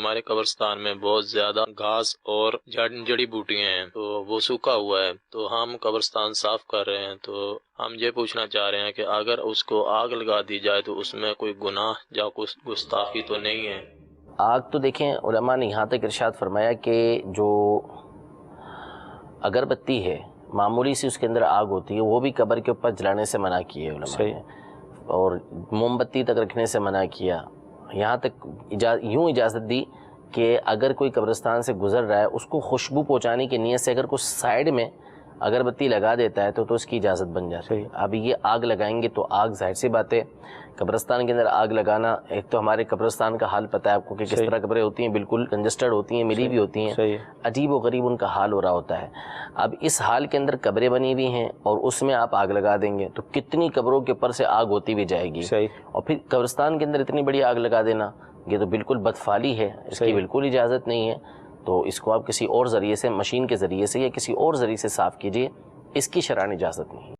ہمارے قبرستان میں بہت زیادہ گھاس اور جڑی بوٹیاں ہیں، تو وہ سوکھا ہوا ہے، تو ہم قبرستان صاف کر رہے ہیں، تو ہم یہ پوچھنا چاہ رہے ہیں کہ اگر اس کو آگ لگا دی جائے تو اس میں کوئی گناہ یا کچھ گستاخی تو نہیں ہے؟ آگ تو دیکھیں، علماء نے یہاں تک ارشاد فرمایا کہ جو اگربتی ہے معمولی سی اس کے اندر آگ ہوتی ہے وہ بھی قبر کے اوپر جلانے سے منع کی ہے علماء نے، اور موم بتی تک رکھنے سے منع کیا، یہاں تک یوں اجازت دی کہ اگر کوئی قبرستان سے گزر رہا ہے اس کو خوشبو پہنچانے کی نیت سے اگر کچھ سائیڈ میں اگربتی لگا دیتا ہے تو اس کی اجازت بن جاتی ہے۔ اب یہ آگ لگائیں گے تو آگ ظاہر سی بات ہے قبرستان کے اندر آگ لگانا، ایک تو ہمارے قبرستان کا حال پتہ ہے آپ کو کہ کس طرح قبریں ہوتی ہیں، بالکل کنجسٹڈ ہوتی ہیں، ملی ہوئی ہوتی ہیں، عجیب و غریب ان کا حال ہو رہا ہوتا ہے۔ اب اس حال کے اندر قبریں بنی ہوئی ہیں اور اس میں آپ آگ لگا دیں گے تو کتنی قبروں کے اوپر سے آگ ہوتی بھی جائے گی، اور پھر قبرستان کے اندر اتنی بڑی آگ لگا دینا یہ تو بالکل بدفعلی ہے، اس کی بالکل اجازت نہیں ہے۔ تو اس کو آپ کسی اور ذریعے سے، مشین کے ذریعے سے یا کسی اور ذریعے سے صاف کیجئے، اس کی شرعاً اجازت نہیں ہے۔